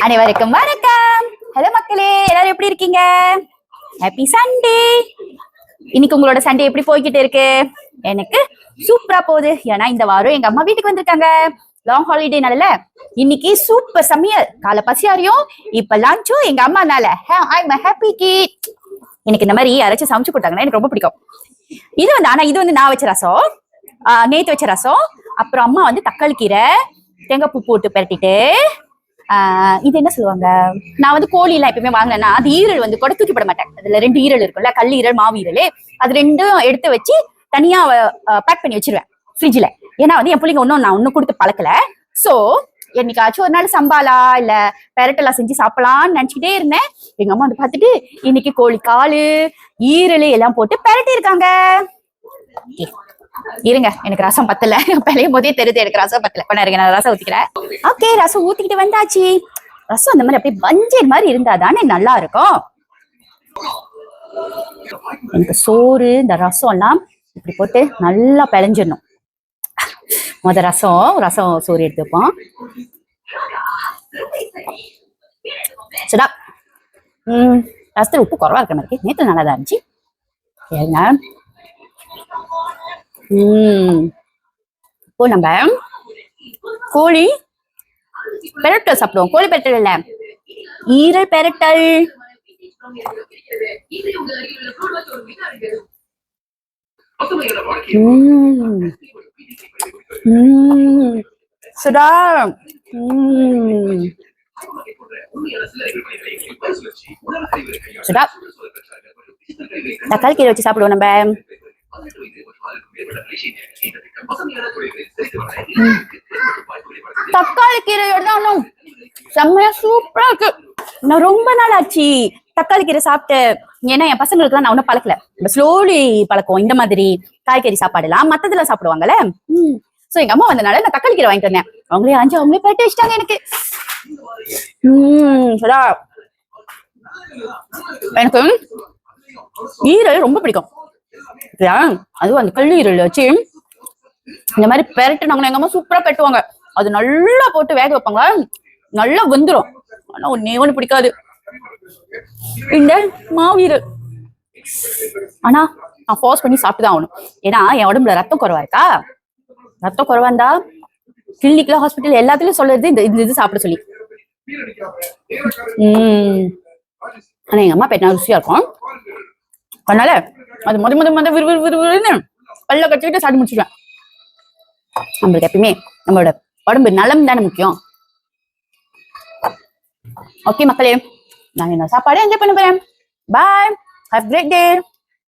அனைவருக்கும் வணக்கம். ஹலோ மக்களே, எல்லாரும் எப்படி இருக்கீங்க? Happy Sunday. இன்னைக்கு உங்களோட சண்டே எப்படி போய்கிட்டு இருக்கு? எனக்கு சூப்பரா போகுது. ஏன்னா இந்த வாரம் எங்க அம்மா வீட்டுக்கு வந்திருக்காங்க. லாங் ஹாலிடேனால இன்னைக்கு சூப்பர் சமையல். காலை பசியாரியும் இப்ப லஞ்சும் எங்க அம்மானால. I'm happy kit. எனக்கு இந்த மாதிரி யாராச்சும் சமைச்சு கொடுத்தாங்கன்னா எனக்கு ரொம்ப பிடிக்கும். இது வந்து நான் வச்ச ரசம், நேத்து வச்ச ரசம். அப்புறம் அம்மா வந்து தக்காளி கீரை தேங்காய் பூ போட்டு பரட்டிட்டு இது என்ன சொல்லுவாங்க, நான் வந்து கோழி எல்லாம் எப்பயுமே வாங்கினேன்னா அது ஈரல் வந்து கூட தூக்கி போட மாட்டேன். அதுல 2 ஈரல் இருக்கும்ல, கல் ஈரல் மாவு ஈரல், அது 2ம் எடுத்து வச்சு தனியா பேக் பண்ணி வச்சிருவேன் ஃப்ரிட்ஜ்ல. ஏன்னா வந்து என் பிள்ளைங்க நான் ஒன்னும் கொடுத்து பழக்கல. சோ என்னைக்காச்சும் ஒரு நாள் சம்பாலா இல்ல பெரட்டெல்லாம் செஞ்சு சாப்பிடலாம்னு நினைச்சுக்கிட்டே இருந்தேன். எங்க அம்மா வந்து பார்த்துட்டு இன்னைக்கு கோழி காலு ஈரல் எல்லாம் போட்டு பெரட்டி இருக்காங்க. இருங்க, எனக்கு ரசம் பத்தல. பிழையும் போதே தெரியுது எனக்கு ரசம் பத்தல. பண்ணாருங்க, நான் ரசம் ஊத்திக்கிறேன். ஓகே, ரசம் ஊத்திக்கிட்டு வந்தாச்சு. ரசம் அந்த மாதிரி அப்படியே பஞ்சர் மாதிரி இருந்தா தானே நல்லா இருக்கும். எனக்கு சோறு இந்த ரசம் எல்லாம் இப்படி போட்டு நல்லா பிழைஞ்சிடணும். ரசம் சோறு எடுத்துப்போம். சடா ரசத்துல உப்பு குறவா இருக்கிற மாதிரி நேற்று நல்லாதான் இருந்துச்சு. ஏங்க இப்போ நம்ம கோழி பெரட்டல் சாப்பிடுவோம். கோழி பெரட்டல் இல்ல, ஈரல் பெரட்டல். சுடா சுடா தக்காளி கீரை வச்சு சாப்பிடுவோம் நம்ம. தக்காளி கீரையோட தான் செம்மையா சூப்பரா இருக்கு. நான் ரொம்ப நாள் ஆச்சு தக்காளி கீரை சாப்பிட்டு. ஏன்னா என் பசங்களுக்கு எல்லாம் நான் ஒன்னும் பழக்கல. ஸ்லோலி பழக்கம். இந்த மாதிரி காய்கறி சாப்பாடு எல்லாம் மத்ததுல சாப்பிடுவாங்கல்ல. சோ எங்க அம்மா வந்தனால நான் தக்காளி கீரை வாங்கிட்டு வந்தேன். அவங்களே பேட்டு வச்சுட்டாங்க எனக்கு. எனக்கு ஈரல் ரொம்ப பிடிக்கும். அதுவும் அந்த கல் ஈரல் வச்சு இந்த மாதிரி பெரட்டுனாங்கன்னா எங்க அம்மா சூப்பரா பெட்டுவாங்க. அது நல்லா போட்டு வேக வைப்பாங்க, நல்லா வெந்துரும். ஆனா ஒண்ணு பிடிக்காது, இந்த மாவீரல். ஆனா நான் ஃபோர்ஸ் பண்ணி சாப்பிட்டுதான் ஆகணும். ஏன்னா என் உடம்புல ரத்தம் குறைவா இருக்கா. ரத்தம் குறைவா இருந்தா கிளினிக்ல ஹாஸ்பிட்டல் எல்லாத்துலயும் சொல்றது இந்த இது சாப்பிட சொல்லி. ஆனா எங்க அம்மா பெட்டா ருசியா இருக்கும். அதனால அது மொத விறுவிறுன்னு பல்ல கட்டிக்கிட்டு சாப்பிட்டு முடிச்சிடுவேன். நம்மளுக்கு எப்பயுமே நம்மளோட உடம்பு நலம் தானே முக்கியம். ஓகே மக்களே, நான் என்ன சாப்பாடு என்ஜாய் பண்ண போறேன். பாய், ஹேவ் கிரேட் டே.